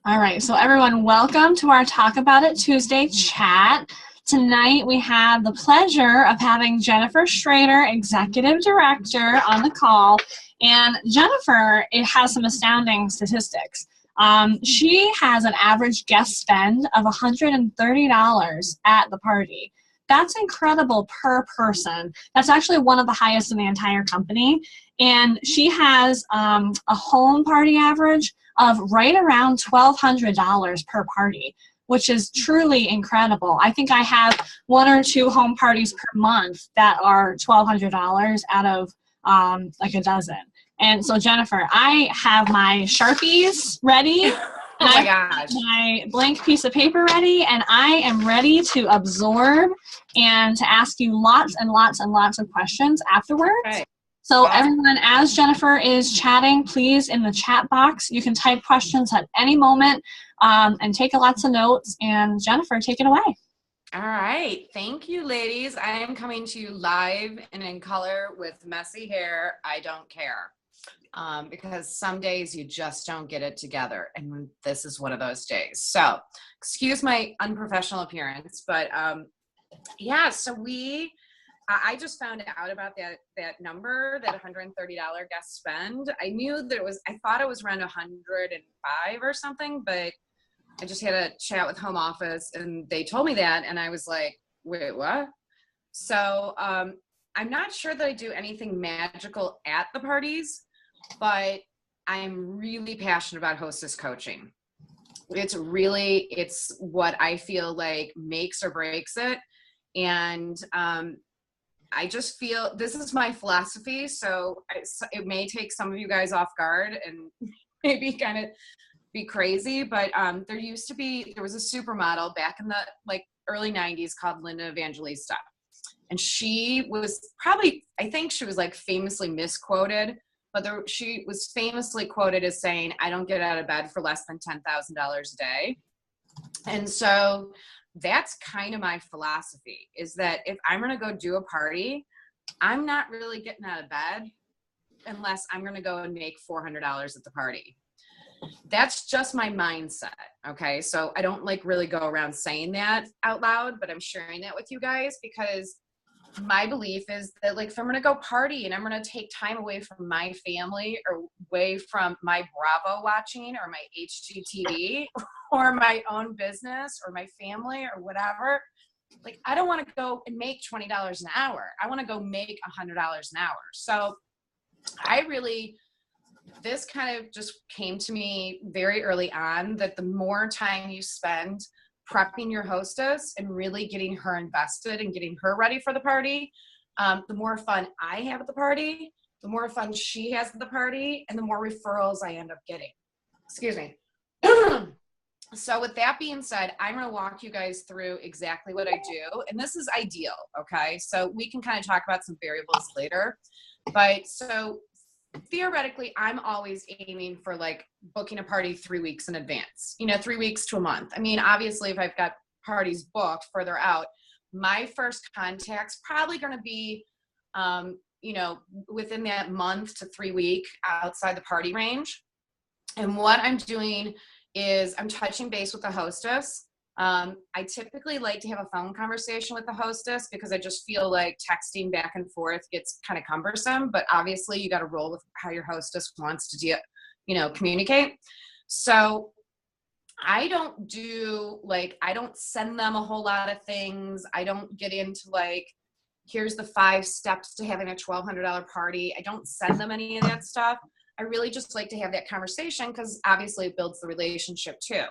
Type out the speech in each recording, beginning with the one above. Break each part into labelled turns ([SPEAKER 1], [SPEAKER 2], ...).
[SPEAKER 1] All right, so everyone, welcome to our Talk About It Tuesday chat. Tonight we have the pleasure of having Jenifer Schrader, Executive Director, on the call. And Jenifer, it has some astounding statistics. She has an average guest spend of $130 at the party. That's incredible per person. That's actually one of the highest in the entire company. And she has a home party average of right around $1,200 per party, which is truly incredible. I think I have one or two home parties per month that are $1,200 out of like a dozen. And so, Jenifer, I have my Sharpies ready.
[SPEAKER 2] Oh my
[SPEAKER 1] I
[SPEAKER 2] gosh.
[SPEAKER 1] have my blank piece of paper ready, and I am ready to absorb and to ask you lots and lots and lots of questions afterwards.
[SPEAKER 2] Okay.
[SPEAKER 1] So
[SPEAKER 2] Awesome.
[SPEAKER 1] everyone, as Jenifer is chatting, please, in the chat box, you can type questions at any moment and take lots of notes. And Jenifer, take it away.
[SPEAKER 2] All right. Thank you, ladies. I am coming to you live and in color with messy hair. I don't care. Because some days you just don't get it together. And this is one of those days. So excuse my unprofessional appearance, but yeah, so I just found out about that number, that $130 guest spend. I knew that I thought it was around 105 or something, but I just had a chat with home office and they told me that. And I was like, wait, what? So I'm not sure that I do anything magical at the parties, but I'm really passionate about hostess coaching. It's what I feel like makes or breaks it. And I just feel this is my philosophy. So it may take some of you guys off guard and maybe kind of be crazy, but there was a supermodel back in the early 90s called Linda Evangelista. And she was I think she was famously misquoted, but she was famously quoted as saying, I don't get out of bed for less than $10,000 a day. And so that's kind of my philosophy, is that if I'm going to go do a party, I'm not really getting out of bed unless I'm going to go and make $400 at the party. That's just my mindset. Okay. So I don't really go around saying that out loud, but I'm sharing that with you guys because my belief is that if I'm going to go party and I'm going to take time away from my family or away from my Bravo watching or my HGTV or my own business or my family or whatever, I don't want to go and make $20 an hour. I want to go make $100 an hour. So this kind of just came to me very early on, that the more time you spend prepping your hostess and really getting her invested and getting her ready for the party, the more fun I have at the party, the more fun she has at the party, and the more referrals I end up getting. Excuse me. So with that being said, I'm going to walk you guys through exactly what I do. And this is ideal, okay? So we can kind of talk about some variables later. But so theoretically, I'm always aiming for booking a party 3 weeks in advance, 3 weeks to a month. I mean, obviously, if I've got parties booked further out, my first contact's probably going to be, within that month to 3 week outside the party range. And what I'm doing is I'm touching base with the hostess. I typically like to have a phone conversation with the hostess because I just feel like texting back and forth gets kind of cumbersome, but obviously you got to roll with how your hostess wants to communicate. So I don't send them a whole lot of things. I don't get into here's the 5 steps to having a $1,200 party. I don't send them any of that stuff. I really just like to have that conversation because obviously it builds the relationship too.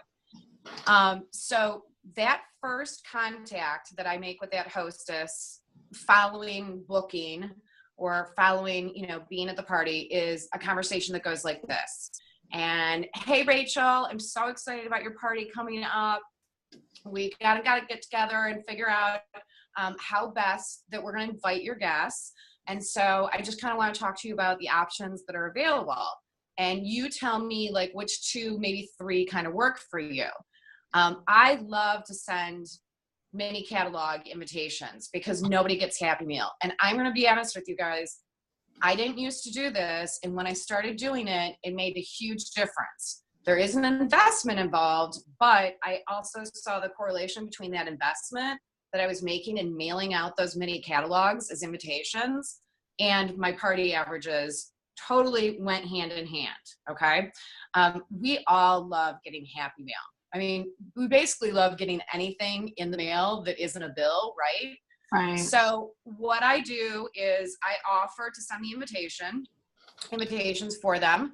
[SPEAKER 2] So that first contact that I make with that hostess following booking or following, being at the party is a conversation that goes like this. And hey, Rachel, I'm so excited about your party coming up. We gotta get together and figure out how best that we're going to invite your guests. And so I just kind of want to talk to you about the options that are available. And you tell me which 2, maybe 3 kind of work for you. I love to send mini catalog invitations because nobody gets Happy Meal. And I'm going to be honest with you guys. I didn't used to do this. And when I started doing it, it made a huge difference. There is an investment involved, but I also saw the correlation between that investment that I was making in mailing out those mini catalogs as invitations and my party averages totally went hand in hand. Okay. We all love getting happy mail. I mean, we basically love getting anything in the mail that isn't a bill, right?
[SPEAKER 1] Right.
[SPEAKER 2] So what I do is I offer to send the invitations for them.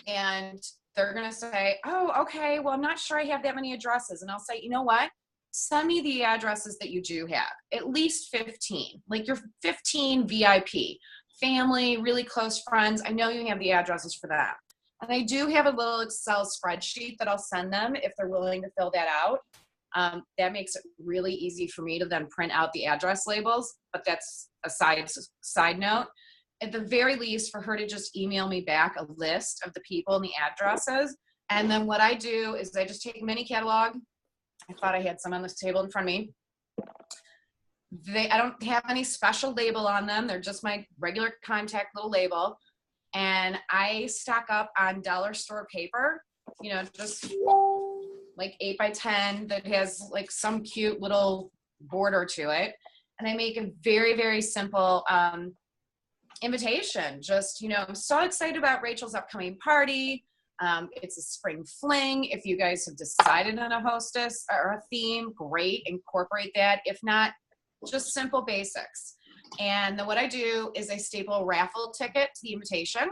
[SPEAKER 2] And they're going to say, oh, okay, well, I'm not sure I have that many addresses. And I'll say, you know what? Send me the addresses that you do have, at least 15, like your 15 VIP, family, really close friends. I know you have the addresses for them. And I do have a little Excel spreadsheet that I'll send them if they're willing to fill that out. That makes it really easy for me to then print out the address labels, but that's a side note. At the very least, for her to just email me back a list of the people and the addresses. And then what I do is I just take a mini catalog. I thought I had some on this table in front of me. I don't have any special label on them. They're just my regular contact little label. And I stock up on dollar store paper, you know, just like 8x10 that has like some cute little border to it. And I make a very, very simple invitation. Just, you know, I'm so excited about Rachel's upcoming party. It's a spring fling. If you guys have decided on a hostess or a theme, great, incorporate that. If not, just simple basics. And then what I do is I staple a raffle ticket to the invitation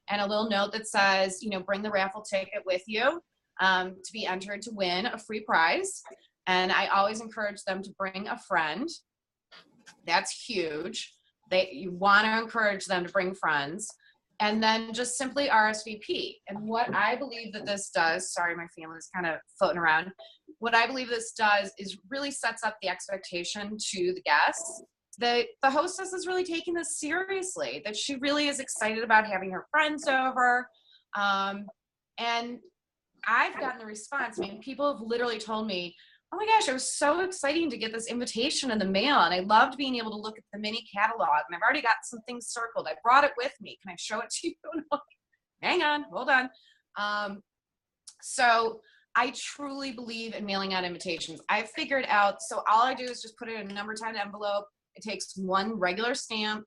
[SPEAKER 2] and a little note that says, you know, bring the raffle ticket with you to be entered to win a free prize. And I always encourage them to bring a friend. That's huge. You want to encourage them to bring friends. And then just simply RSVP. And what I believe that this does, sorry, my family is kind of floating around. What I believe this does is really sets up the expectation to the guests that the hostess is really taking this seriously, that she really is excited about having her friends over. And I've gotten the response. I mean, people have literally told me, oh my gosh, it was so exciting to get this invitation in the mail. And I loved being able to look at the mini catalog. And I've already got some things circled. I brought it with me. Can I show it to you? Hang on, hold on. So I truly believe in mailing out invitations. I've figured out, so all I do is just put it in a number 10 envelope. It takes one regular stamp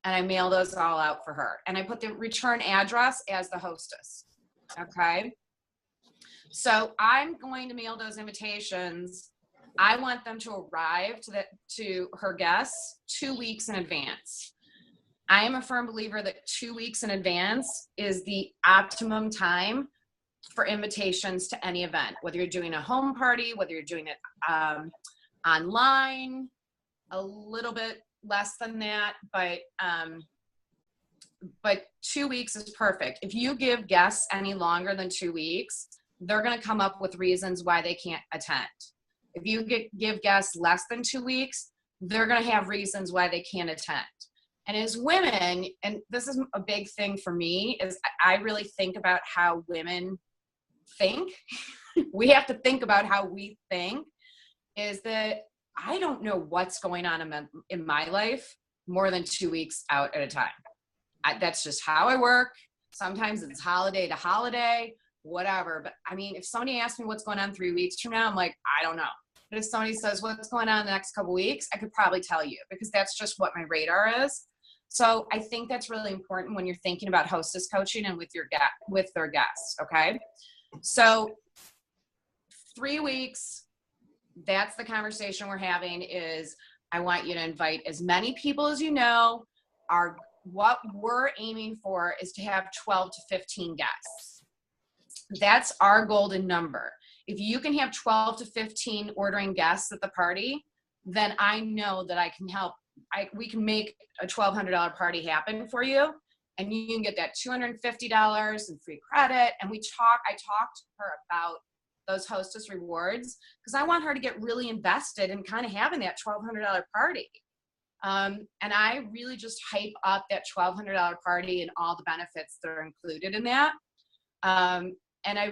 [SPEAKER 2] and I mail those all out for her. And I put the return address as the hostess. Okay. So I'm going to mail those invitations. I want them to arrive to her guests 2 weeks in advance. I am a firm believer that 2 weeks in advance is the optimum time for invitations to any event, whether you're doing a home party, whether you're doing it online, a little bit less than that, but 2 weeks is perfect. If you give guests any longer than 2 weeks, they're going to come up with reasons why they can't attend. If you give guests less than 2 weeks, they're going to have reasons why they can't attend. And as women, and this is a big thing for me, is I really think about how women think. We have to think about how we think, is that I don't know what's going on in my life more than 2 weeks out at a time. That's just how I work. Sometimes it's holiday to holiday, whatever. But I mean, if somebody asks me what's going on 3 weeks from now, I'm like, I don't know. But if somebody says what's going on in the next couple of weeks, I could probably tell you, because that's just what my radar is. So I think that's really important when you're thinking about hostess coaching and with their guests. Okay. So 3 weeks, that's the conversation we're having, is I want you to invite as many people as you know. What we're aiming for is to have 12 to 15 guests. That's our golden number. If you can have 12 to 15 ordering guests at the party, then I know that I can help. We can make a $1,200 party happen for you, and you can get that $250 in free credit. And I talked to her about those hostess rewards, because I want her to get really invested in kind of having that $1,200 party. And I really just hype up that $1,200 party and all the benefits that are included in that. And I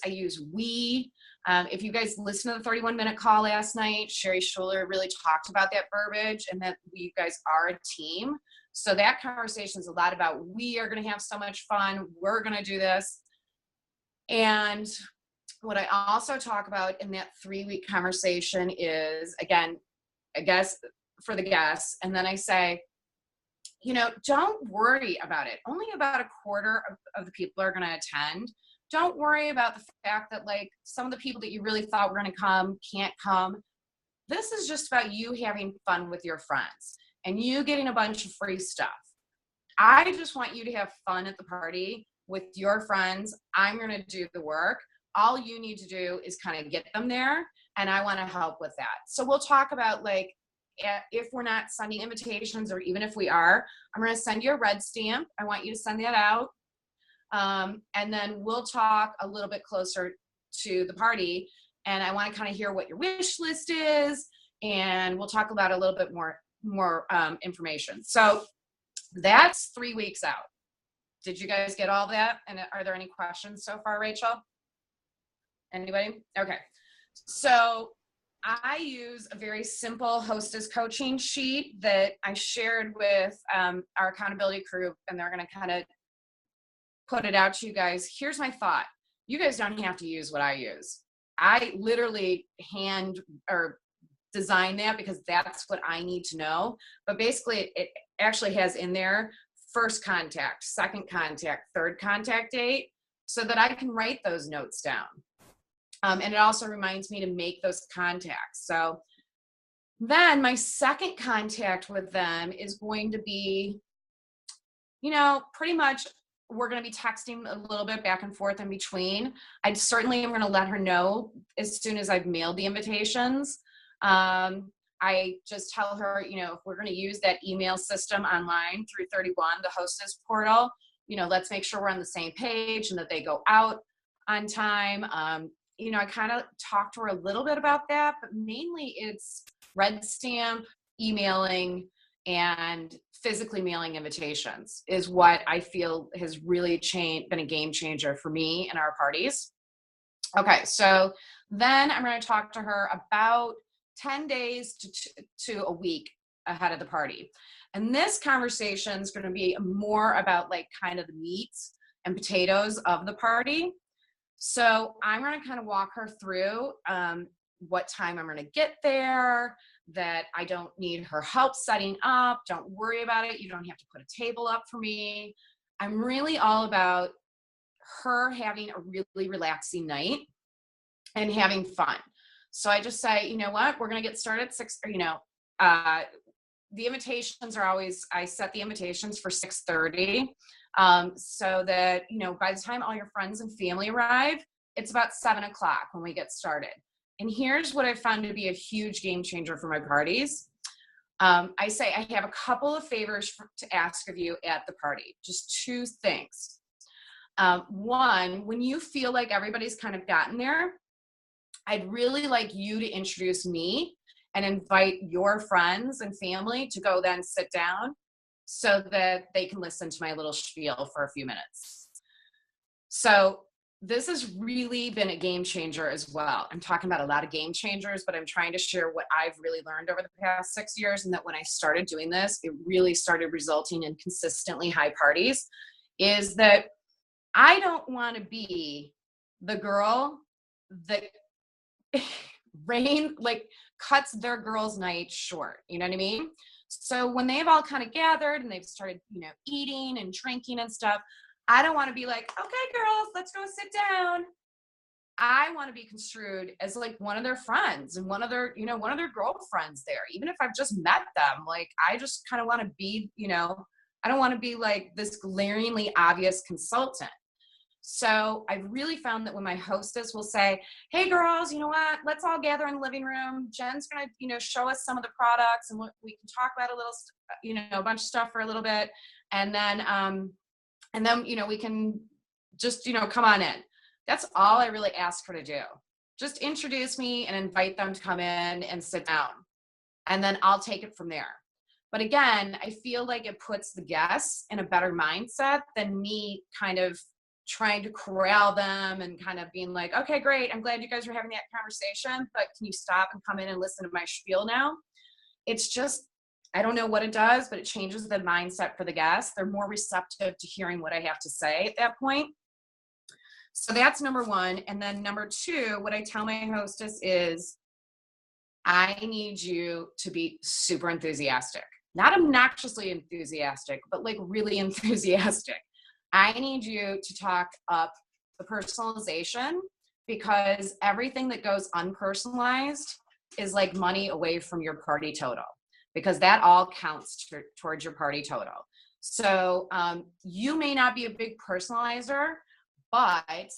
[SPEAKER 2] use we. If you guys listened to the 31-minute call last night, Sherry Schuler really talked about that verbiage, and that you guys are a team. So that conversation is a lot about, we are going to have so much fun. We're going to do this. And what I also talk about in that 3-week conversation is, again, I guess for the guests, and then I say, don't worry about it. Only about a quarter of the people are going to attend. Don't worry about the fact that like some of the people that you really thought were going to come can't come. This is just about you having fun with your friends and you getting a bunch of free stuff. I just want you to have fun at the party with your friends. I'm going to do the work. All you need to do is kind of get them there, and I want to help with that. So we'll talk about like, if we're not sending invitations, or even if we are, I'm going to send you a red stamp. I want you to send that out. And then we'll talk a little bit closer to the party, and I want to kind of hear what your wish list is, and we'll talk about a little bit more information. So that's 3 weeks out. Did you guys get all that? And are there any questions so far, Rachel? Anybody? Okay. So I use a very simple hostess coaching sheet that I shared with our accountability crew, and they're going to kind of put it out to you guys. Here's my thought. You guys don't have to use what I use. I literally hand or design that because that's what I need to know. But basically, it actually has in there first contact, second contact, third contact date, so that I can write those notes down. And it also reminds me to make those contacts. So then my second contact with them is going to be, pretty much we're going to be texting a little bit back and forth in between. I certainly am going to let her know as soon as I've mailed the invitations. I just tell her, if we're going to use that email system online through 31, the hostess portal, let's make sure we're on the same page and that they go out on time. I kind of talked to her a little bit about that, but mainly it's red stamp, emailing, and physically mailing invitations is what I feel has really been a game changer for me and our parties. Okay, so then I'm going to talk to her about 10 days to a week ahead of the party. And this conversation is going to be more about like kind of the meats and potatoes of the party. So I'm going to kind of walk her through what time I'm going to get there, that I don't need her help setting up. Don't worry about it. You don't have to put a table up for me. I'm really all about her having a really relaxing night and having fun. So I just say, you know what, we're going to get started at 6, the invitations are always, I set the invitations for 6:30. So that, by the time all your friends and family arrive, it's about 7 o'clock when we get started. And here's what I found to be a huge game changer for my parties. I say I have a couple of favors to ask of you at the party, just 2 things. One, when you feel like everybody's kind of gotten there, I'd really like you to introduce me and invite your friends and family to go then sit down so that they can listen to my little spiel for a few minutes. So this has really been a game changer as well. I'm talking about a lot of game changers, but I'm trying to share what I've really learned over the past 6 years, and that when I started doing this, it really started resulting in consistently high parties, is that I don't want to be the girl that cuts their girls' night short. You know what I mean? So when they've all kind of gathered and they've started, eating and drinking and stuff, I don't want to be like, okay, girls, let's go sit down. I want to be construed as like one of their friends and one of their girlfriends there. Even if I've just met them, like, I just kind of want to be, I don't want to be like this glaringly obvious consultant. So I've really found that when my hostess will say, hey girls, you know what, let's all gather in the living room. Jen's going to, show us some of the products, and we can talk about a little, a bunch of stuff for a little bit. And then, we can just, come on in. That's all I really ask her to do. Just introduce me and invite them to come in and sit down. And then I'll take it from there. But again, I feel like it puts the guests in a better mindset than me kind of trying to corral them and kind of being like, okay, great, I'm glad you guys are having that conversation, but can you stop and come in and listen to my spiel now? It's just, I don't know what it does, but it changes the mindset for the guests. They're more receptive to hearing what I have to say at that point. So that's number one. And then number two, what I tell my hostess is, I need you to be super enthusiastic, not obnoxiously enthusiastic, but like really enthusiastic. I need you to talk up the personalization, because everything that goes unpersonalized is like money away from your party total, because that all counts towards your party total. So you may not be a big personalizer, but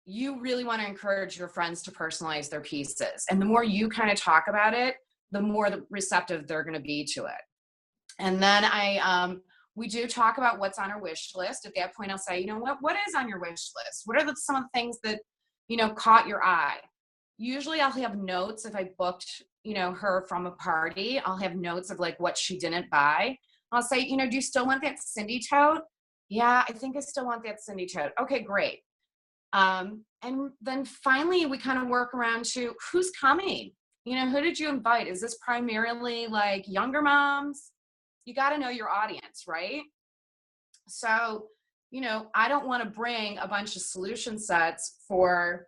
[SPEAKER 2] you really want to encourage your friends to personalize their pieces. And the more you kind of talk about it, the more receptive they're going to be to it. And then we do talk about what's on our wish list. At that point, I'll say, you know, what is on your wish list? What are some of the things that, you know, caught your eye? Usually I'll have notes if I booked, you know, her from a party. I'll have notes of like what she didn't buy. I'll say, you know, do you still want that Cindy tote? Yeah, I think I still want that Cindy tote. Okay, great. And then finally we kind of work around to who's coming. You know, who did you invite? Is this primarily like younger moms? You got to know your audience, right? So, you know, I don't want to bring a bunch of solution sets for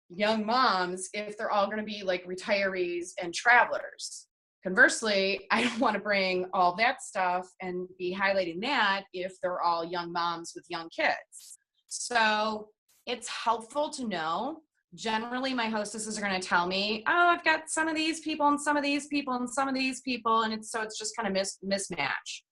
[SPEAKER 2] young moms if they're all going to be like retirees and travelers. Conversely, I don't want to bring all that stuff and be highlighting that if they're all young moms with young kids. So it's helpful to know. Generally, my hostesses are going to tell me, oh, I've got some of these people and some of these people and some of these people. And it's just kind of mismatch.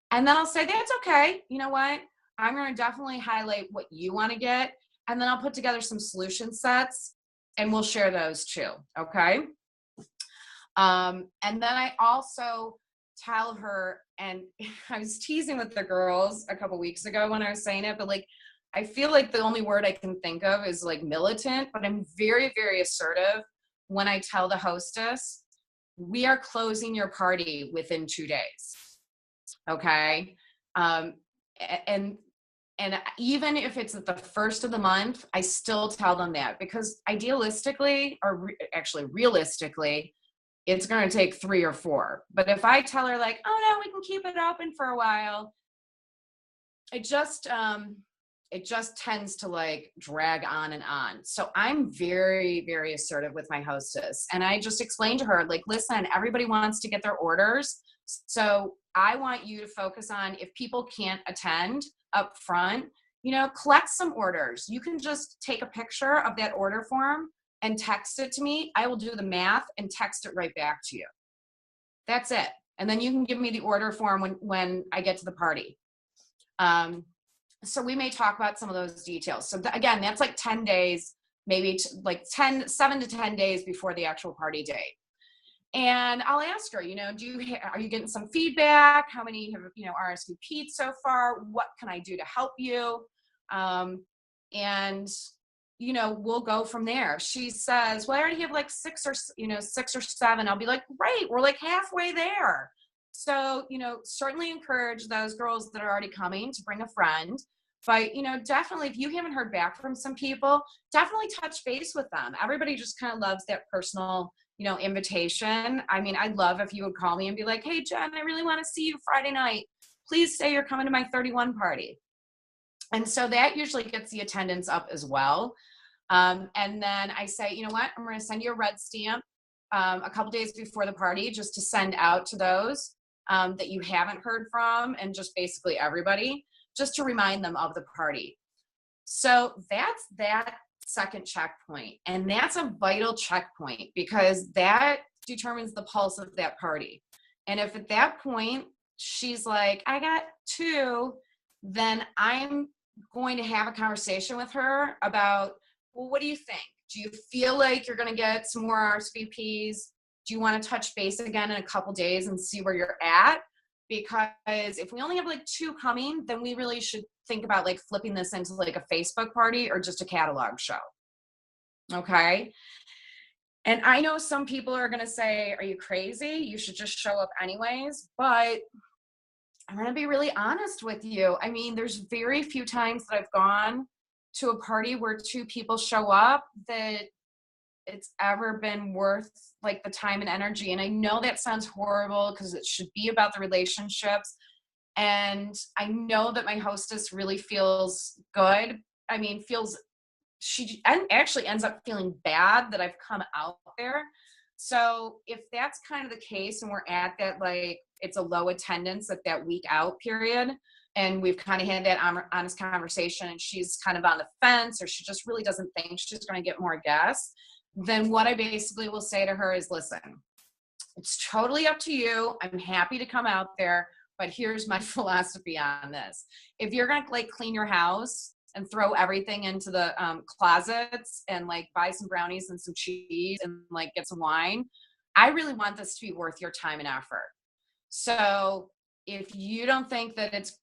[SPEAKER 2] And then I'll say, that's okay. You know what? I'm going to definitely highlight what you want to get. And then I'll put together some solution sets and we'll share those too. Okay. And then I also tell her, and I was teasing with the girls a couple weeks ago when I was saying it, but like, I feel like the only word I can think of is like militant, but I'm very, very assertive when I tell the hostess, we are closing your party within 2 days. Okay. And even if it's at the first of the month, I still tell them that, because idealistically, or actually realistically, it's going to take 3 or 4. But if I tell her like, oh no, we can keep it open for a while, it just tends to like drag on and on. So I'm very, very assertive with my hostess. And I just explained to her, like, listen, everybody wants to get their orders. So I want you to focus on, if people can't attend up front, you know, collect some orders. You can just take a picture of that order form and text it to me. I will do the math and text it right back to you. That's it. And then you can give me the order form when I get to the party. So we may talk about some of those details. So again, that's like 10 days, maybe like 7 to 10 days before the actual party date. And I'll ask her, you know, are you getting some feedback? How many have, you know, RSVP'd so far? What can I do to help you? And, you know, we'll go from there. If she says, well, I already have like 6 or 7. I'll be like, great, we're like halfway there. So, you know, certainly encourage those girls that are already coming to bring a friend. But, you know, definitely, if you haven't heard back from some people, definitely touch base with them. Everybody just kind of loves that personal, you know, invitation. I mean, I'd love if you would call me and be like, hey, Jen, I really want to see you Friday night. Please say you're coming to my 31 party. And so that usually gets the attendance up as well. And then I say, you know what, I'm going to send you a red stamp a couple days before the party, just to send out to those that you haven't heard from, and just basically everybody, just to remind them of the party. So that's that second checkpoint. And that's a vital checkpoint, because that determines the pulse of that party. And if at that point she's like, I got 2, then I'm going to have a conversation with her about, well, what do you think? Do you feel like you're going to get some more RSVPs? Do you want to touch base again in a couple days and see where you're at? Because if we only have like 2 coming, then we really should think about like flipping this into like a Facebook party or just a catalog show. Okay. And I know some people are going to say, are you crazy? You should just show up anyways. But I'm going to be really honest with you. I mean, there's very few times that I've gone to a party where 2 people show up that it's ever been worth like the time and energy. And I know that sounds horrible, because it should be about the relationships. And I know that my hostess really feels good she actually ends up feeling bad that I've come out there. So if that's kind of the case and we're at that, like, it's a low attendance at that week out period, and we've kind of had that honest conversation and she's kind of on the fence, or she just really doesn't think she's going to get more guests, then what I basically will say to her is, listen, it's totally up to you. I'm happy to come out there, but here's my philosophy on this. If you're going to like clean your house and throw everything into the closets and like buy some brownies and some cheese and like get some wine, I really want this to be worth your time and effort. So if you don't think that it's,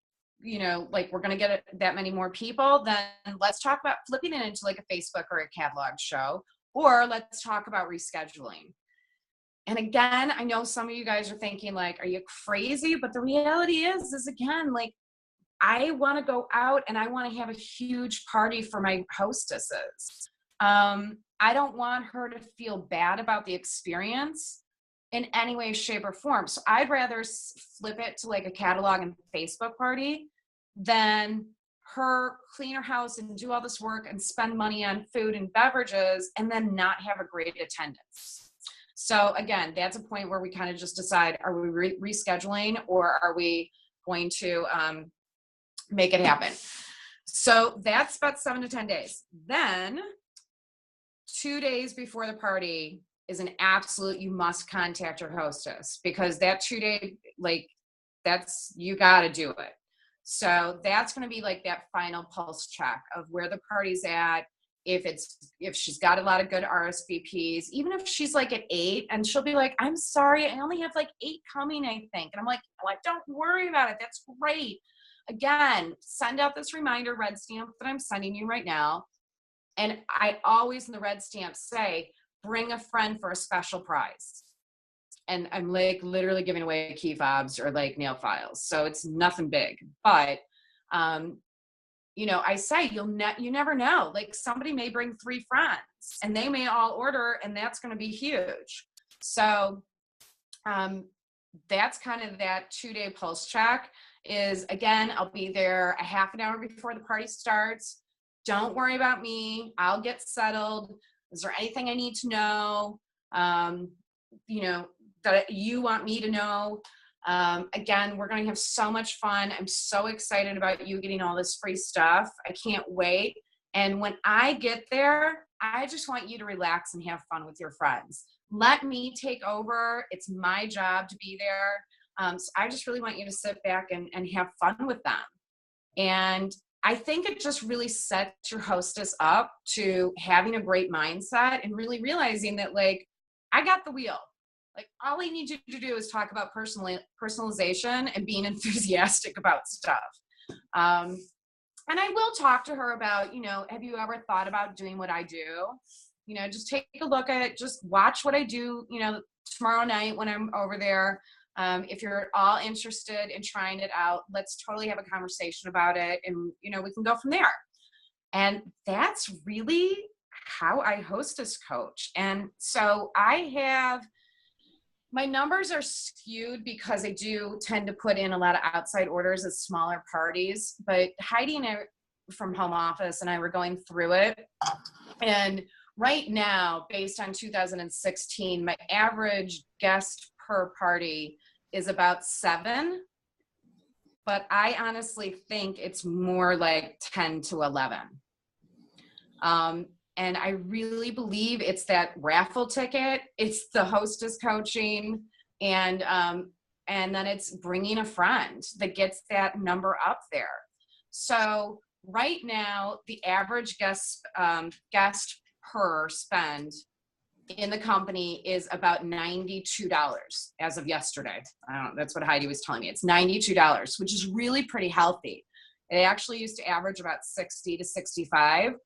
[SPEAKER 2] like we're going to get that many more people, then let's talk about flipping it into like a Facebook or a catalog show, or let's talk about rescheduling. And again, I know some of you guys are thinking like, are you crazy? But the reality is again, like, I want to go out and I want to have a huge party for my hostesses. I don't want her to feel bad about the experience in any way, shape, or form. So I'd rather flip it to like a catalog and Facebook party than her clean her house and do all this work and spend money on food and beverages and then not have a great attendance. So again, that's a point where we kind of just decide, are we rescheduling or are we going to make it happen? So that's about 7 to 10 days. Then 2 days before the party is an absolute, you must contact your hostess, because that 2 day, like, that's, you got to do it. So that's going to be like that final pulse check of where the party's at. If she's got a lot of good RSVPs, even if she's like at 8 and she'll be like, I'm sorry, I only have like 8 coming, I think. And I'm like, don't worry about it. That's great. Again, send out this reminder red stamp that I'm sending you right now. And I always in the red stamp say, bring a friend for a special prize. And I'm like literally giving away key fobs or like nail files. So it's nothing big, but, I say you never know. Like somebody may bring 3 friends and they may all order, and that's going to be huge. So that's kind of that 2-day pulse check is, again, I'll be there a half an hour before the party starts. Don't worry about me. I'll get settled. Is there anything I need to know? That you want me to know? Again, we're going to have so much fun. I'm so excited about you getting all this free stuff. I can't wait. And when I get there, I just want you to relax and have fun with your friends. Let me take over. It's my job to be there. So I just really want you to sit back and have fun with them. And I think it just really sets your hostess up to having a great mindset and really realizing that, like, I got the wheel. Like, all I need you to do is talk about personalization and being enthusiastic about stuff. And I will talk to her about, have you ever thought about doing what I do? Just take a look at it. Just watch what I do, tomorrow night when I'm over there. If you're all interested in trying it out, let's totally have a conversation about it. And, we can go from there. And that's really how I hostess coach. And so my numbers are skewed because I do tend to put in a lot of outside orders at smaller parties, but Heidi and I from home office and I were going through it. And right now, based on 2016, my average guest per party is about 7, but I honestly think it's more like 10 to 11. And I really believe it's that raffle ticket, it's the hostess coaching, and then it's bringing a friend that gets that number up there. So right now, the average guest per spend in the company is about $92 as of yesterday. That's what Heidi was telling me. It's $92, which is really pretty healthy. It actually used to average about 60 to 65.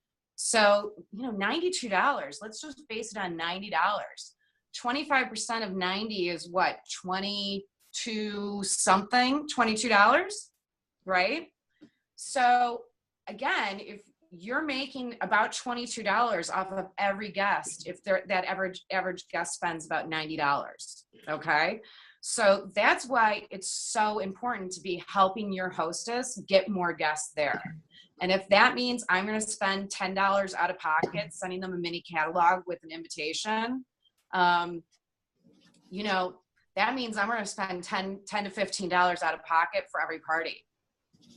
[SPEAKER 2] So, $92, let's just base it on $90. 25% of 90 is what? 22 something, $22, right? So again, if you're making about $22 off of every guest, if that average guest spends about $90, okay? So that's why it's so important to be helping your hostess get more guests there. And if that means I'm going to spend $10 out of pocket sending them a mini catalog with an invitation, you know, that means I'm going to spend $10 to $15 out of pocket for every party,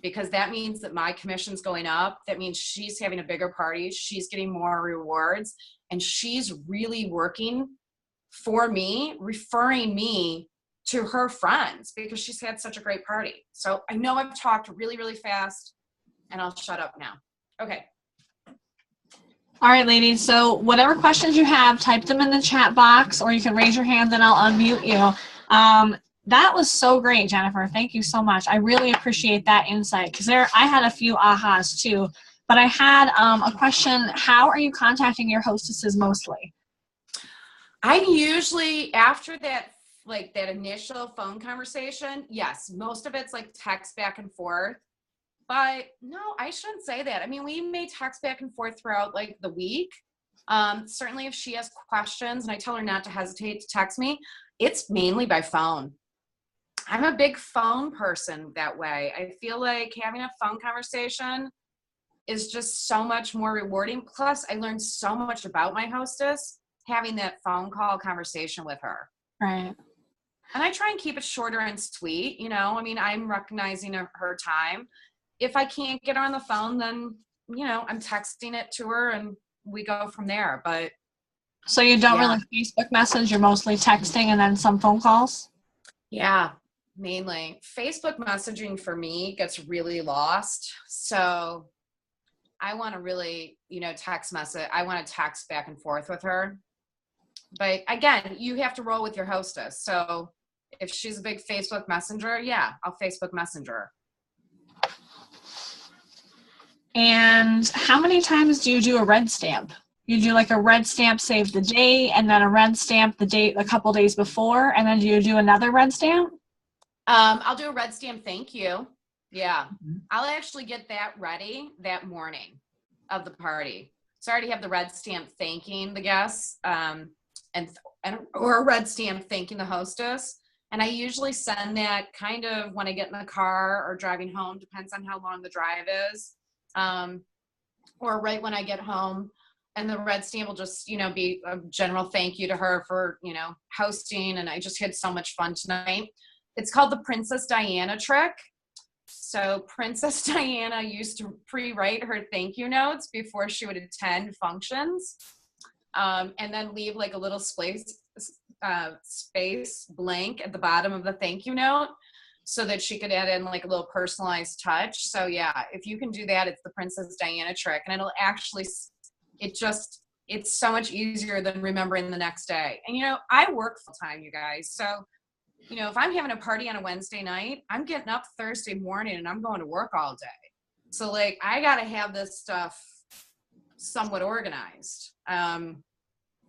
[SPEAKER 2] because that means that my commission's going up. That means she's having a bigger party. She's getting more rewards, and she's really working for me, referring me to her friends because she's had such a great party. So I know I've talked really, really fast, and I'll shut up now. Okay.
[SPEAKER 1] All right, ladies. So whatever questions you have, type them in the chat box, or you can raise your hand and I'll unmute you. That was so great, Jenifer. Thank you so much. I really appreciate that insight, because I had a few ahas too. But I had a question. How are you contacting your hostesses mostly?
[SPEAKER 2] I usually, after that, like that initial phone conversation, yes, most of it's like text back and forth. But no, I shouldn't say that. I mean, we may text back and forth throughout like the week. Certainly if she has questions and I tell her not to hesitate to text me, it's mainly by phone. I'm a big phone person that way. I feel like having a phone conversation is just so much more rewarding. Plus, I learned so much about my hostess having that phone call conversation with her.
[SPEAKER 1] Right.
[SPEAKER 2] And I try and keep it shorter and sweet. You know, I mean, I'm recognizing her time. If I can't get her on the phone, then, you know, I'm texting it to her and we go from there. But
[SPEAKER 1] so you don't really Facebook message, you're mostly texting and then some phone calls?
[SPEAKER 2] Yeah, mainly. Facebook messaging for me gets really lost. So I want to really, you know, text message. I want to text back and forth with her. But again, you have to roll with your hostess. So if she's a big Facebook messenger, yeah, I'll Facebook messenger.
[SPEAKER 1] And how many times do you do a red stamp? You do like a red stamp, save the date, and then a red stamp the date a couple days before, and then do you do another red stamp?
[SPEAKER 2] I'll do a red stamp thank you. Yeah. I'll actually get that ready that morning of the party. So I already have the red stamp thanking the guests, or a red stamp thanking the hostess. And I usually send that kind of when I get in the car or driving home, depends on how long the drive is, or right when I get home. And the red stamp will just, you know, be a general thank you to her for, you know, hosting. And I just had so much fun tonight. It's called the Princess Diana trick. So Princess Diana used to pre-write her thank you notes before she would attend functions, and then leave like a little space blank at the bottom of the thank you note so that she could add in like a little personalized touch. So yeah, if you can do that, it's the Princess Diana trick, and it'll actually, it's so much easier than remembering the next day. And, you know, I work full time, you guys. So, you know, if I'm having a party on a Wednesday night, I'm getting up Thursday morning and I'm going to work all day. So like, I got to have this stuff somewhat organized.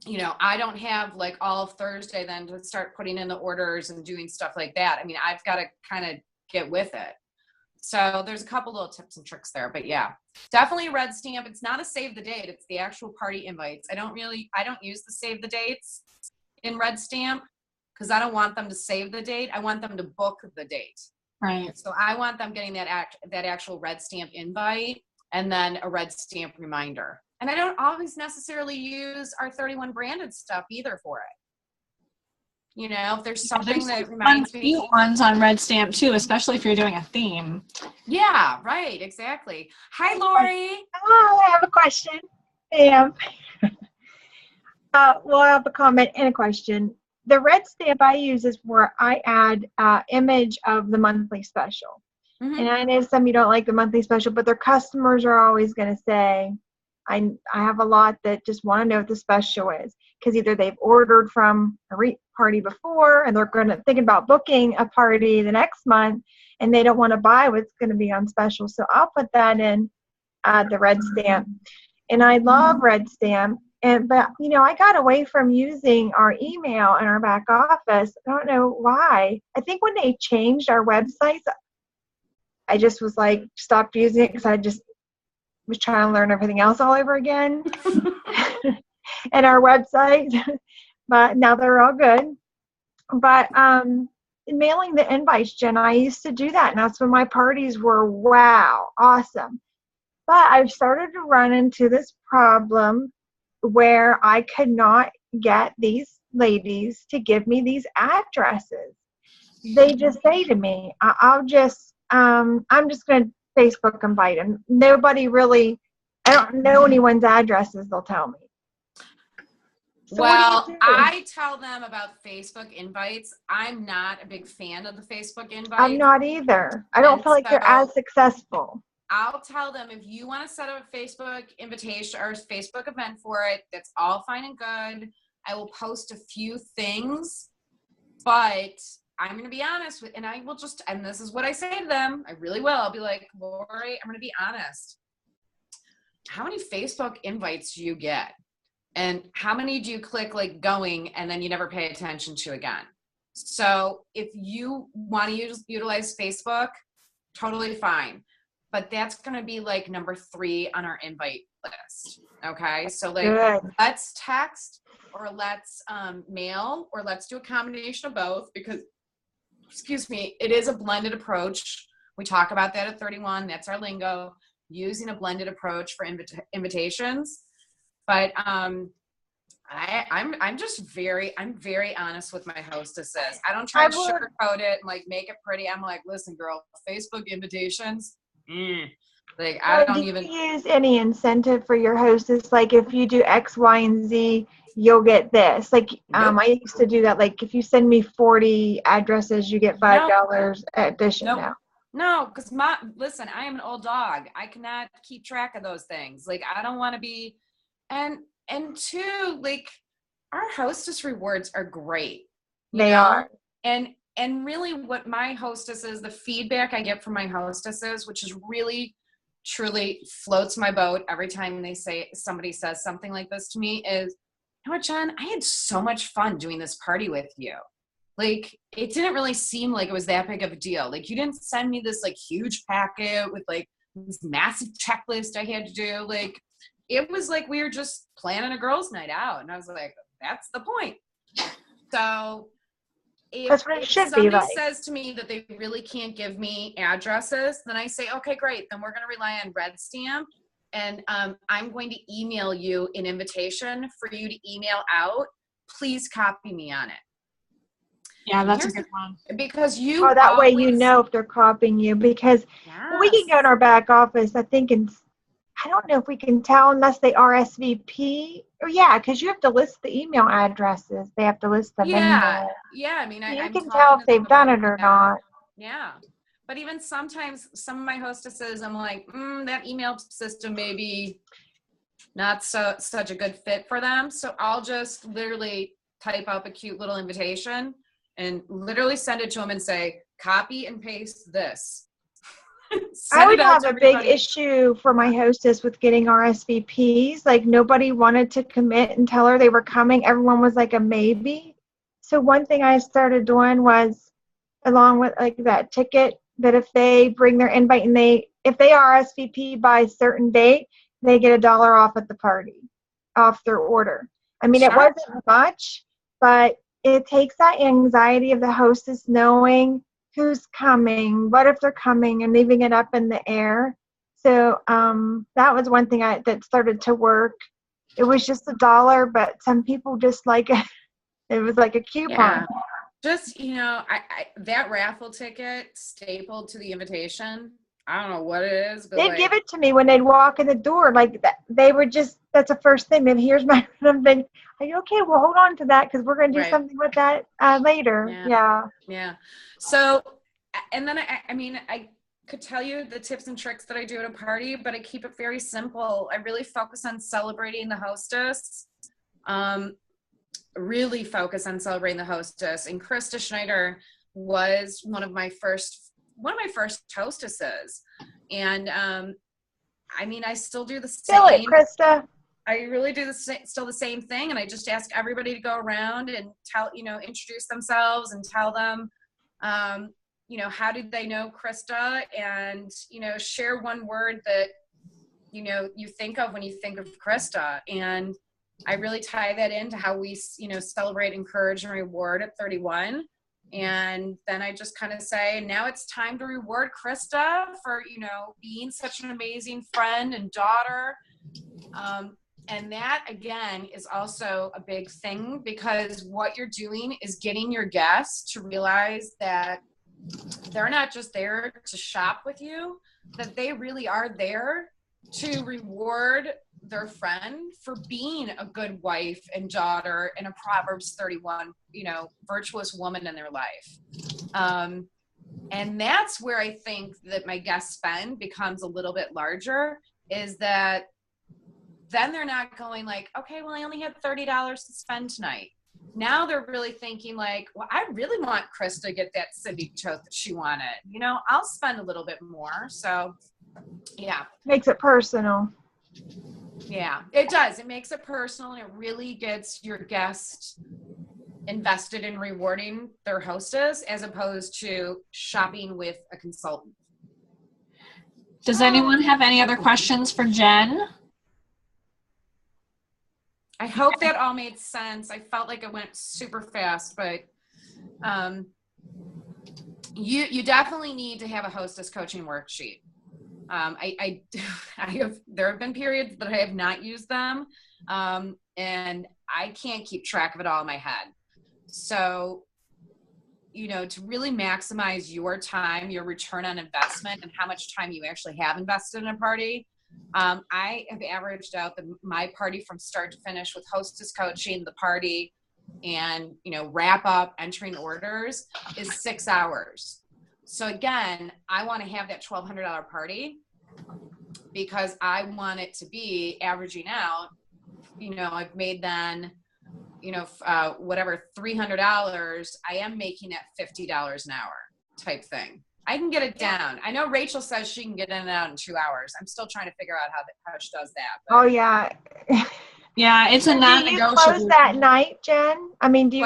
[SPEAKER 2] You know, I don't have like all of Thursday then to start putting in the orders and doing stuff like that. I mean, I've got to kind of get with it. So there's a couple little tips and tricks there, but yeah, definitely a red stamp. It's not a save the date. It's the actual party invites. I don't use the save the dates in red stamp because I don't want them to save the date. I want them to book the date.
[SPEAKER 1] Right.
[SPEAKER 2] So I want them getting that actual red stamp invite and then a red stamp reminder. And I don't always necessarily use our 31 branded stuff either for it. You know, if there's something that reminds me.
[SPEAKER 1] Cute ones on red stamp too, especially if you're doing a theme.
[SPEAKER 2] Yeah, right, exactly. Hi, Lori.
[SPEAKER 3] Hello, I have a question. Well, I have a comment and a question. The red stamp I use is where I add image of the monthly special. Mm-hmm. And I know some of you don't like the monthly special, but their customers are always going to say, I have a lot that just want to know what the special is, because either they've ordered from a party before and they're thinking about booking a party the next month and they don't want to buy what's going to be on special. So I'll put that in the red stamp. And I love red stamp. But you know, I got away from using our email in our back office. I don't know why. I think when they changed our websites, I just was like stopped using it because I just was trying to learn everything else all over again. And our website, but now they're all good. But mailing the invites, Jen, I used to do that, and that's when my parties were wow, awesome. But I've started to run into this problem where I could not get these ladies to give me these addresses. They just say to me, I'm just going to Facebook invite them. Nobody really, I don't know anyone's addresses, they'll tell me. So
[SPEAKER 2] well,
[SPEAKER 3] what do you do?
[SPEAKER 2] I tell them about Facebook invites. I'm not a big fan of the Facebook invites.
[SPEAKER 3] I'm not either. I don't feel like they're as successful.
[SPEAKER 2] I'll tell them, if you want to set up a Facebook invitation or Facebook event for it, that's all fine and good. I will post a few things, but I'm going to be honest with, and I will just, and this is what I say to them. I really will. I'll be like, Lori, I'm going to be honest. How many Facebook invites do you get? And how many do you click like going and then you never pay attention to again? So if you want to utilize Facebook, totally fine. But that's going to be like number 3 on our invite list. Okay. So like, let's text or let's mail or let's do a combination of both, because, excuse me, it is a blended approach. We talk about that at 31. That's our lingo, using a blended approach for invitations. But I'm very honest with my hostesses. I don't try to sugarcoat it and like make it pretty. I'm like, listen, girl, Facebook invitations. Like I don't even
[SPEAKER 3] use any incentive for your hostess. Like if you do X, Y, and Z, you'll get this. Like I used to do that. Like if you send me 40 addresses, you get $5 addition now.
[SPEAKER 2] No, because listen, I am an old dog. I cannot keep track of those things. Like I don't want to be, and 2, like our hostess rewards are great.
[SPEAKER 3] They are.
[SPEAKER 2] And really what my hostesses, the feedback I get from my hostesses, which is really, truly floats my boat every time somebody says something like this to me, is, you know what, Jen, I had so much fun doing this party with you. Like, it didn't really seem like it was that big of a deal. Like, you didn't send me this like huge packet with like this massive checklist I had to do. Like, it was like we were just planning a girls' night out. And I was like, that's the point. So if somebody says to me that they really can't give me addresses, then I say, okay, great. Then we're going to rely on Red Stamp. And I'm going to email you an invitation for you to email out. Please copy me on it.
[SPEAKER 1] Yeah, that's a good one.
[SPEAKER 2] Because
[SPEAKER 3] that way you know if they're copying you, because we can go in our back office, I think, and I don't know if we can tell unless they RSVP. Or because you have to list the email addresses. They have to list them.
[SPEAKER 2] Yeah. I mean,
[SPEAKER 3] you can tell if they've done it or not.
[SPEAKER 2] Yeah. But even sometimes some of my hostesses, I'm like, that email system may be not such a good fit for them. So I'll just literally type up a cute little invitation and literally send it to them and say, copy and paste this.
[SPEAKER 3] I would have a big issue for my hostess with getting RSVPs. Like nobody wanted to commit and tell her they were coming. Everyone was like a maybe. So one thing I started doing was, along with like that ticket, that if they bring their invite and if they RSVP by a certain date, they get $1 off at the party, off their order. I mean, It wasn't much, but it takes that anxiety of the hostess knowing who's coming, what if they're coming, and leaving it up in the air. So that was one thing that started to work. It was just $1, but some people just like it. It was like a coupon.
[SPEAKER 2] Yeah. Just, I that raffle ticket stapled to the invitation, I don't know what it is, but
[SPEAKER 3] they'd give it to me when they'd walk in the door. Like that, they would just, that's the first thing. Then here's my, like, okay, well, hold on to that because we're going to do something with that later.
[SPEAKER 2] Yeah. So, and then I could tell you the tips and tricks that I do at a party, but I keep it very simple. I really focus on celebrating the hostess. Really focus on celebrating the hostess. And Krista Schneider was one of my first hostesses. And I still do the same.
[SPEAKER 3] Still it, Krista.
[SPEAKER 2] I really do still the same thing. And I just ask everybody to go around and introduce themselves and tell them, how did they know Krista, and, share one word that, you think of when you think of Krista. And I really tie that into how we, celebrate, encourage, and reward at 31. And then I just kind of say, now it's time to reward Krista for, being such an amazing friend and daughter. And that, again, is also a big thing, because what you're doing is getting your guests to realize that they're not just there to shop with you, that they really are there to reward their friend for being a good wife and daughter and a Proverbs 31, virtuous woman in their life. And that's where I think that my guest spend becomes a little bit larger, is that then they're not going like, okay, well, I only had $30 to spend tonight. Now they're really thinking like, well, I really want Chris to get that Cindy tote that she wanted. I'll spend a little bit more. So, yeah.
[SPEAKER 3] Makes it personal.
[SPEAKER 2] Yeah, it does. It makes it personal, and it really gets your guest invested in rewarding their hostess as opposed to shopping with a consultant.
[SPEAKER 1] Does anyone have any other questions for Jen?
[SPEAKER 2] I hope that all made sense. I felt like it went super fast, but you definitely need to have a hostess coaching worksheet. There have been periods that I have not used them, and I can't keep track of it all in my head. So, to really maximize your time, your return on investment, and how much time you actually have invested in a party, I have averaged out my party from start to finish with hostess coaching, the party, and, wrap up, entering orders, is 6 hours. So again, I want to have that $1,200 party because I want it to be averaging out, I've made then, whatever, $300, I am making it $50 an hour type thing. I can get it down. I know Rachel says she can get in and out in 2 hours. I'm still trying to figure out how she does that. But.
[SPEAKER 3] Oh, yeah.
[SPEAKER 1] Yeah, it's a non-negotiable.
[SPEAKER 3] Do you close that night, Jen? I mean, do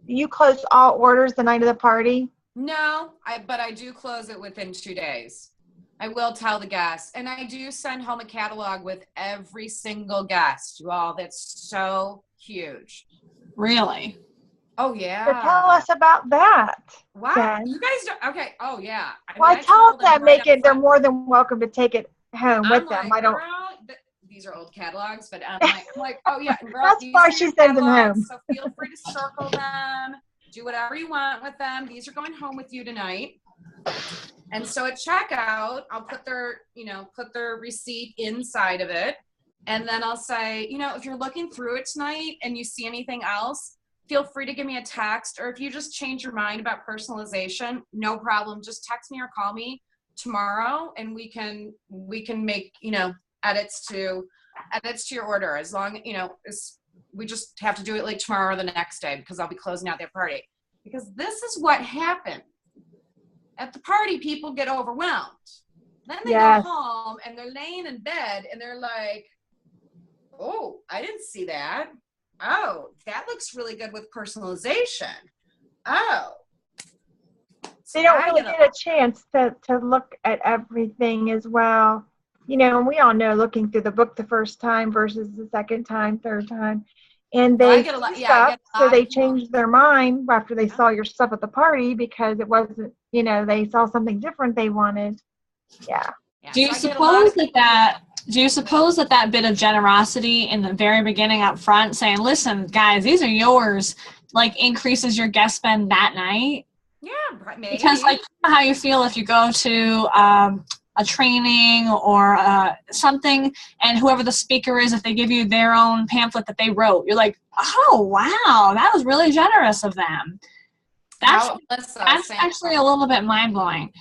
[SPEAKER 3] you close all orders the night of the party?
[SPEAKER 2] No, but I do close it within 2 days. I will tell the guests, and I do send home a catalog with every single guest. You all, that's so huge.
[SPEAKER 1] Really?
[SPEAKER 2] Oh, yeah.
[SPEAKER 3] So tell us about that.
[SPEAKER 2] Wow.
[SPEAKER 3] Jen.
[SPEAKER 2] You guys don't, okay. Oh, yeah.
[SPEAKER 3] I tell them they're more than welcome to take it home with them. I don't.
[SPEAKER 2] Girl, these are old catalogs, but I'm like, oh, yeah. Girl,
[SPEAKER 3] that's why she sends them home.
[SPEAKER 2] So feel free to circle them. Do whatever you want with them. These are going home with you tonight. And so at checkout, I'll put their receipt inside of it. And then I'll say, if you're looking through it tonight and you see anything else, feel free to give me a text. Or if you just change your mind about personalization, no problem. Just text me or call me tomorrow, and we can make, edits to your order, as long, we just have to do it like tomorrow or the next day, because I'll be closing out their party. Because this is what happened. At the party, people get overwhelmed. Then they go home and they're laying in bed and they're like, oh, I didn't see that. Oh, that looks really good with personalization. Oh.
[SPEAKER 3] They don't really get a chance to look at everything as well. And we all know looking through the book the first time versus the second time, third time. And they so they changed their mind after they saw your stuff at the party, because it wasn't, they saw something different they wanted. Yeah.
[SPEAKER 1] Do you suppose that bit of generosity in the very beginning up front, saying, listen, guys, these are yours, like increases your guest spend that night?
[SPEAKER 2] Yeah, maybe.
[SPEAKER 1] Because like how you feel if you go to a training or something, and whoever the speaker is, if they give you their own pamphlet that they wrote, you're like, oh, wow, that was really generous of them. That's actually a little bit mind-blowing.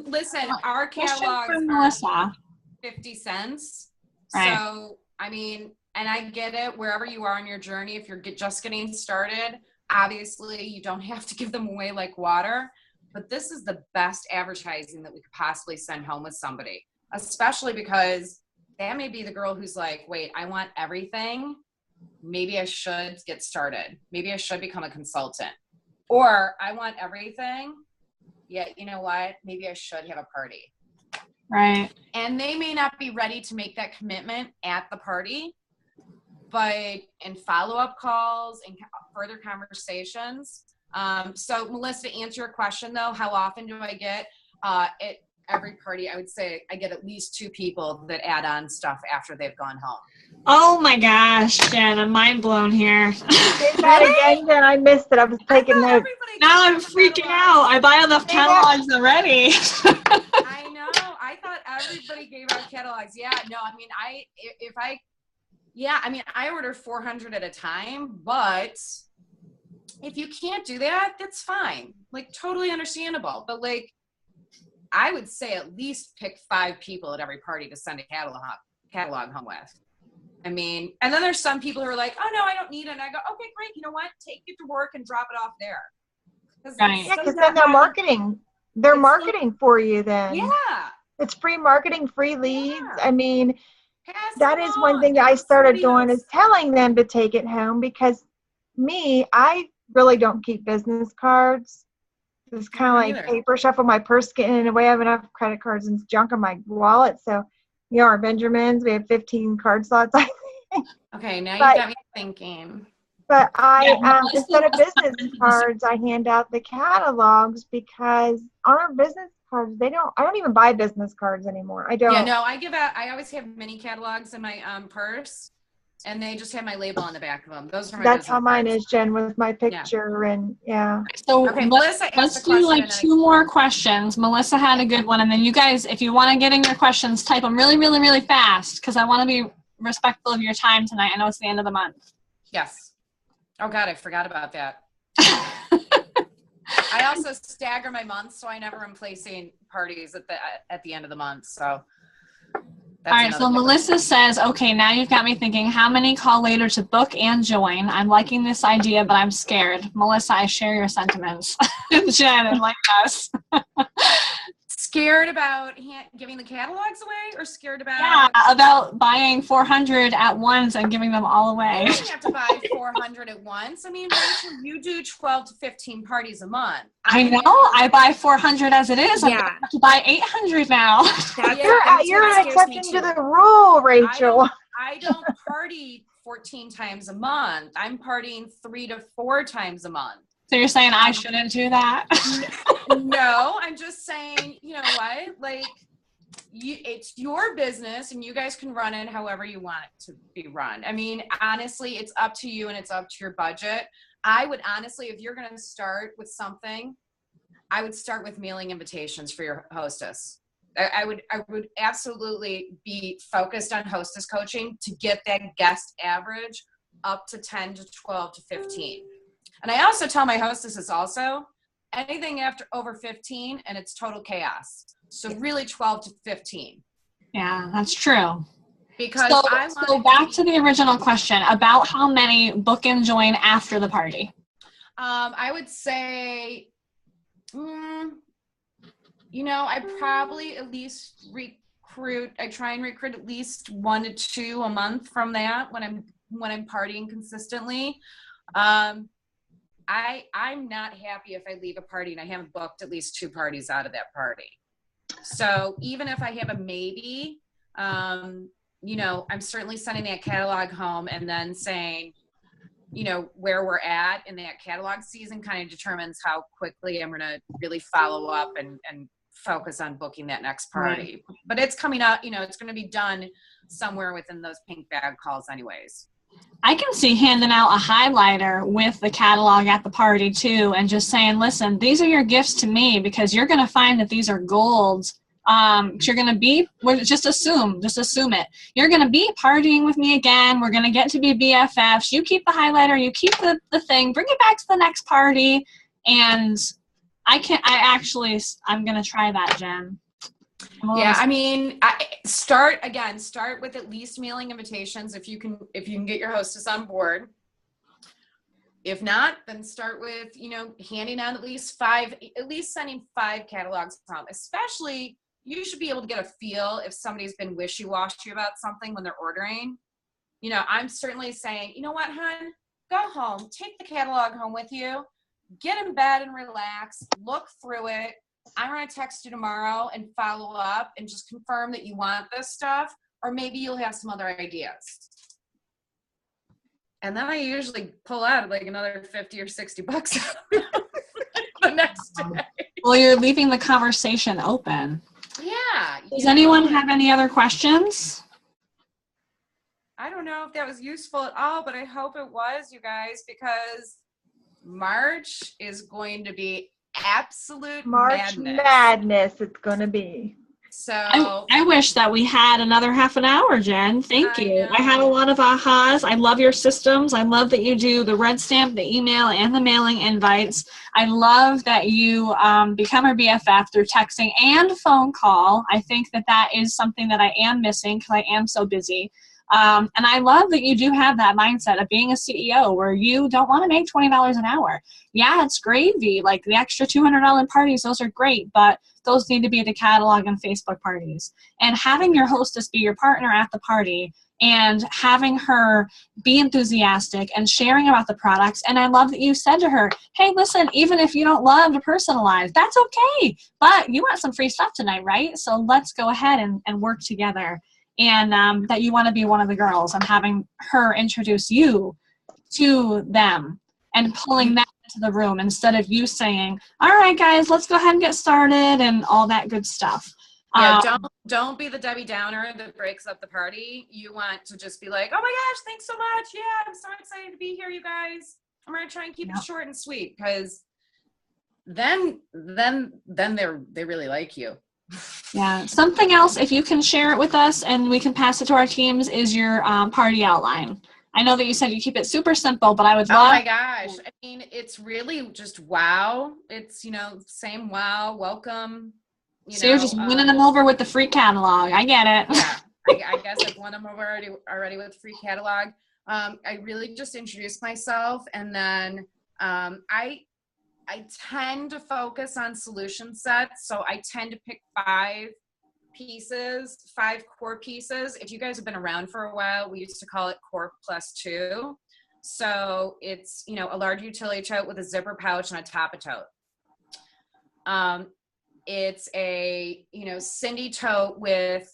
[SPEAKER 2] Listen, our catalogs are 50 cents. Right. So, and I get it, wherever you are on your journey, if you're just getting started, obviously you don't have to give them away like water. But this is the best advertising that we could possibly send home with somebody, especially because that may be the girl who's like, wait, I want everything. Maybe I should get started. Maybe I should become a consultant. Or I want everything. Yeah, you know what? Maybe I should have a party.
[SPEAKER 1] Right.
[SPEAKER 2] And they may not be ready to make that commitment at the party, but in follow-up calls and further conversations, So Melissa, to answer your question though, how often do I get at every party? I would say I get at least 2 people that add on stuff after they've gone home.
[SPEAKER 1] Oh my gosh, Jen, I'm mind blown here.
[SPEAKER 3] Say that again, Jen. I missed it. I was taking notes.
[SPEAKER 1] Now I'm freaking out. I buy enough catalogs already.
[SPEAKER 2] I know. I thought everybody gave out catalogs. Yeah, no, I mean, I order 400 at a time, but if you can't do that, that's fine. Like, totally understandable. But like, I would say at least pick 5 people at every party to send a catalog home with. I mean, and then there's some people who are like, oh no, I don't need it. And I go, okay, great. You know what? Take it to work and drop it off there.
[SPEAKER 1] Right.
[SPEAKER 3] Yeah, because then they're marketing. They're marketing for you then.
[SPEAKER 2] Yeah.
[SPEAKER 3] It's free marketing, free leads.
[SPEAKER 2] Yeah.
[SPEAKER 3] I mean,
[SPEAKER 2] Pass
[SPEAKER 3] that is one thing that I started doing is telling them to take it home, because I really don't keep business cards. It's kind of like paper shuffle my purse, getting in the way. I have enough credit cards and junk in my wallet. So, our Benjamins, we have 15 card slots, I think.
[SPEAKER 2] Okay, now you got me thinking.
[SPEAKER 3] But instead of business cards, I hand out the catalogs, because on our business cards, I don't even buy business cards anymore. I don't.
[SPEAKER 2] Yeah, no, I always have mini catalogs in my purse, and they just have my label on the back of them. Those are my
[SPEAKER 3] That's how mine
[SPEAKER 2] cards.
[SPEAKER 3] is, Jen, with my picture and
[SPEAKER 1] So
[SPEAKER 2] okay, Melissa,
[SPEAKER 1] let's do like 2 more questions. Melissa had a good one, and then you guys, if you want to get in your questions, type them really, really, really fast, because I want to be respectful of your time tonight. I know it's the end of the month.
[SPEAKER 2] Yes. Oh God, I forgot about that. I also stagger my months, so I never am placing parties at the end of the month. So. All
[SPEAKER 1] right, so Melissa says, okay, now you've got me thinking, how many call later to book and join? I'm liking this idea, but I'm scared. Melissa, I share your sentiments. Jen, and like us.
[SPEAKER 2] Scared about giving the catalogs away, or scared about?
[SPEAKER 1] Yeah, about buying 400 at once and giving them all away.
[SPEAKER 2] You don't have to buy 400 at once. I mean, Rachel, you do 12 to 15 parties a month.
[SPEAKER 1] I know. I buy 400 as it is.
[SPEAKER 2] Yeah.
[SPEAKER 1] I have to buy 800 now.
[SPEAKER 3] You're an exception to the rule, Rachel.
[SPEAKER 2] I don't party 14 times a month. I'm partying 3 to 4 times a month.
[SPEAKER 1] So you're saying I shouldn't do that?
[SPEAKER 2] No, I'm just saying, you know what? Like, it's your business, and you guys can run it however you want it to be run. I mean, honestly, it's up to you, and it's up to your budget. I would honestly, if you're going to start with something, I would start with mailing invitations for your hostess. I would absolutely be focused on hostess coaching to get that guest average up to 10 to 12 to 15. And I also tell my hostesses also, anything after over 15 and it's total chaos. So really 12 to 15.
[SPEAKER 1] Yeah, that's true.
[SPEAKER 2] Because
[SPEAKER 1] so back to the original question about how many book and join after the party.
[SPEAKER 2] I would say, I probably at least I try and recruit at least 1 to 2 a month from that when I'm partying consistently. I'm not happy if I leave a party and I haven't booked at least 2 parties out of that party. So even if I have a maybe, I'm certainly sending that catalog home and then saying, where we're at in that catalog season kind of determines how quickly I'm going to really follow up and focus on booking that next party. Right. But it's coming up, it's going to be done somewhere within those pink bag calls anyways.
[SPEAKER 1] I can see handing out a highlighter with the catalog at the party too, and just saying, listen, these are your gifts to me, because you're going to find that these are golds. You're going to be, just assume it. You're going to be partying with me again. We're going to get to be BFFs. You keep the highlighter, you keep the thing, bring it back to the next party. And I'm going to try that, Jen.
[SPEAKER 2] Yeah, I mean, start with at least mailing invitations if you can get your hostess on board. If not, then start with, handing out at least sending 5 catalogs home. Especially, you should be able to get a feel if somebody's been wishy-washy about something when they're ordering. I'm certainly saying, you know what, hon, go home, take the catalog home with you, get in bed and relax, look through it. I'm going to text you tomorrow and follow up and just confirm that you want this stuff, or maybe you'll have some other ideas. And then I usually pull out like another 50 or 60 bucks the next day.
[SPEAKER 1] Well, you're leaving the conversation open.
[SPEAKER 2] Yeah.
[SPEAKER 1] Does anyone have any other questions?
[SPEAKER 2] I don't know if that was useful at all, but I hope it was, you guys, because March is going to be absolute
[SPEAKER 3] March
[SPEAKER 2] madness.
[SPEAKER 3] madness it's going to be.
[SPEAKER 2] So
[SPEAKER 1] I wish that we had another half an hour, Jen. Thank you. I had a lot of ahas. I love your systems. I love that you do the red stamp, the email, and the mailing invites. I love that you become our BFF through texting and phone call. I think that that is something that I am missing because I am so busy. And I love that you do have that mindset of being a CEO where you don't want to make $20 an hour. Yeah, it's gravy. Like the extra $200 parties, those are great, but those need to be the catalog and Facebook parties. And having your hostess be your partner at the party and having her be enthusiastic and sharing about the products. And I love that you said to her, hey, listen, even if you don't love to personalize, that's okay. But you want some free stuff tonight, right? So let's go ahead and work together. And that you want to be one of the girls and having her introduce you to them and pulling them into the room instead of you saying, all right, guys, let's go ahead and get started and all that good stuff.
[SPEAKER 2] Yeah, don't be the Debbie Downer that breaks up the party. You want to just be like, oh my gosh, thanks so much. Yeah, I'm so excited to be here, you guys. I'm going to try and keep it short and sweet because then they really like you.
[SPEAKER 1] Yeah. Something else, if you can share it with us and we can pass it to our teams, is your party outline. I know that you said you keep it super simple, but I would love.
[SPEAKER 2] Oh my gosh. I mean, it's really just wow. It's, same wow, welcome.
[SPEAKER 1] So you're just winning them over with the free catalog. I get it.
[SPEAKER 2] Yeah. I guess I've won them over already with the free catalog. I really just introduced myself and then I tend to focus on solution sets. So I tend to pick 5 core pieces. If you guys have been around for a while, we used to call it core plus 2. So it's, a large utility tote with a zipper pouch and a top of tote. It's a, Cindy tote with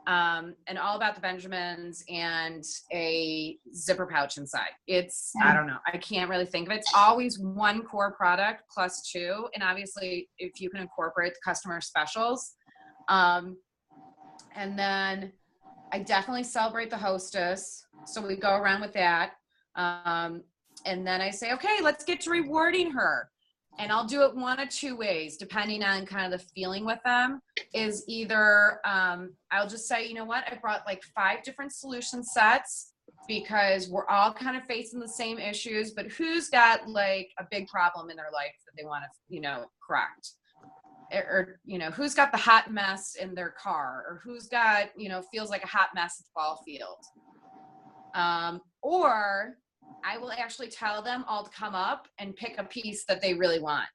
[SPEAKER 2] and all about the Benjamins and a zipper pouch inside. It's, I don't know, I can't really think of it. It's always one core product plus 2. And obviously if you can incorporate the customer specials. And then I definitely celebrate the hostess. So we go around with that. And then I say, okay, let's get to rewarding her. And I'll do it one of 2 ways, depending on kind of the feeling with them, is either I'll just say, you know what, I brought like 5 different solution sets because we're all kind of facing the same issues, but who's got like a big problem in their life that they want to, correct? Or, who's got the hot mess in their car, or who's got, feels like a hot mess at the ball field. Or I will actually tell them all to come up and pick a piece that they really want.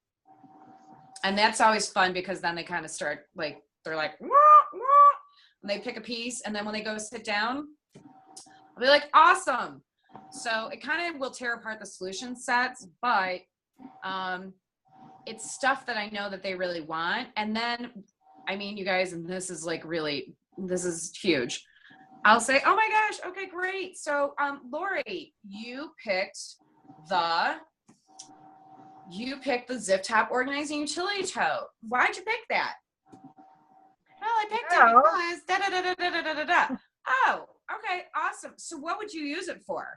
[SPEAKER 2] And that's always fun because then they kind of start like, they're like, wah, wah, and they pick a piece. And then when they go sit down, I'll be like, awesome. So it kind of will tear apart the solution sets, but it's stuff that I know that they really want. And then, I mean, you guys, and this is huge. I'll say, oh my gosh, okay, great. So, Lori, you picked the zip top organizing utility tote. Why'd you pick that? Well, I picked it because da-da-da-da-da-da-da-da. Oh, okay, awesome. So what would you use it for?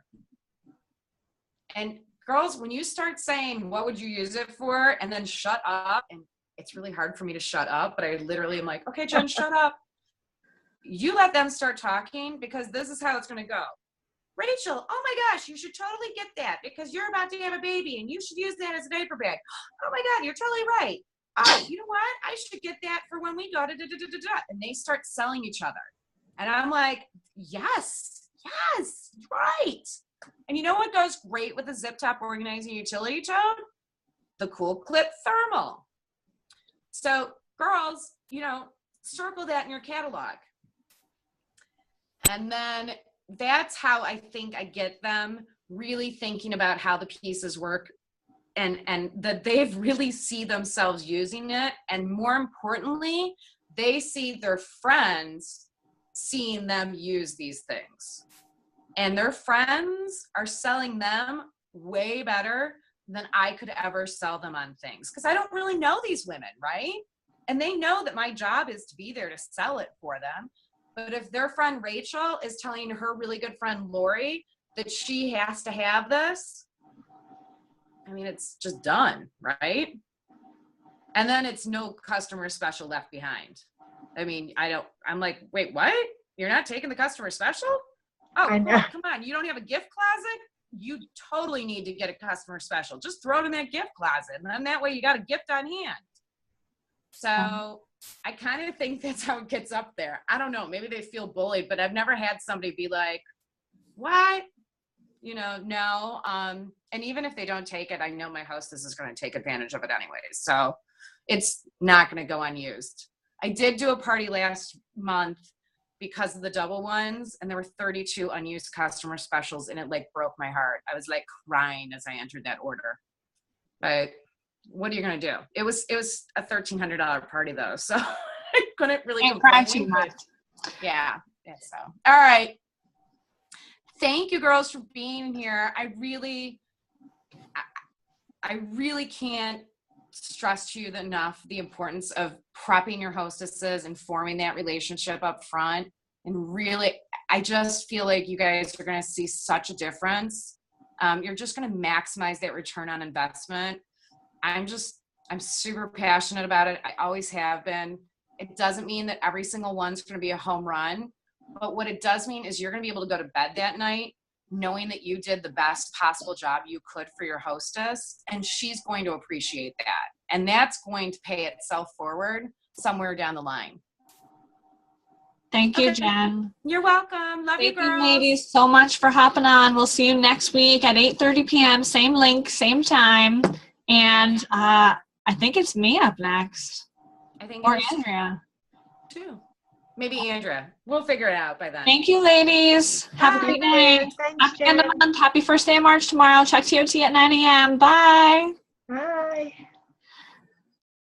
[SPEAKER 2] And girls, when you start saying, what would you use it for? And then shut up. And it's really hard for me to shut up, but I literally am like, okay, Jen, shut up. You let them start talking because this is how it's going to go. Rachel, oh my gosh, you should totally get that because you're about to have a baby and you should use that as a diaper bag. Oh my God, you're totally right. Oh, you know what? I should get that for when we go to da-da-da-da-da. And they start selling each other. And I'm like, yes, right. And you know what goes great with a zip top organizing utility tote? The Cool Clip Thermal. So girls, circle that in your catalog. And then that's how I think I get them really thinking about how the pieces work and that they really see themselves using it. And more importantly, they see their friends seeing them use these things. and their friends are selling them way better than I could ever sell them on things, because I don't really know these women, right? And they know that my job is to be there to sell it for them. But if their friend Rachel is telling her really good friend Lori that she has to have this, I mean, it's just done, right? And then it's no customer special left behind. I mean, I'm like, wait, what? You're not taking the customer special? Oh, cool. Come on. You don't have a gift closet? You totally need to get a customer special. Just throw it in that gift closet. And then that way you got a gift on hand. So I kind of think that's how it gets up there. I don't know. Maybe they feel bullied, but I've never had somebody be like, what? You know, no. And even if they don't take it, I know my hostess is going to take advantage of it anyways. So it's not going to go unused. I did do a party last month because of the double ones, and there were 32 unused customer specials, and it like broke my heart. I was like crying as I entered that order. But what are you going to do? It was a $1,300 party though, so I couldn't really
[SPEAKER 1] cry too much.
[SPEAKER 2] Yeah. So all right. Thank you girls for being here. I really can't stress to you enough the importance of prepping your hostesses and forming that relationship up front. And really, I just feel like you guys are going to see such a difference. You're just going to maximize that return on investment. I'm super passionate about it. I always have been. It doesn't mean that every single one's going to be a home run, but what it does mean is you're going to be able to go to bed that night knowing that you did the best possible job you could for your hostess, and she's going to appreciate that. And that's going to pay itself forward somewhere down the line.
[SPEAKER 1] Thank you, Jen.
[SPEAKER 2] You're welcome. Love you, girls.
[SPEAKER 1] Thank you, ladies, so much for hopping on. We'll see you next week at 8:30 p.m. Same link, same time. And I think it's me up next.
[SPEAKER 2] I think
[SPEAKER 1] or Andrea.
[SPEAKER 2] Too. Maybe Andrea. We'll figure it out by then.
[SPEAKER 1] Thank you, ladies. Have a great night.
[SPEAKER 3] Thanks,
[SPEAKER 1] Happy end of month. Happy first day of March tomorrow. Check TOT at 9 a.m. Bye.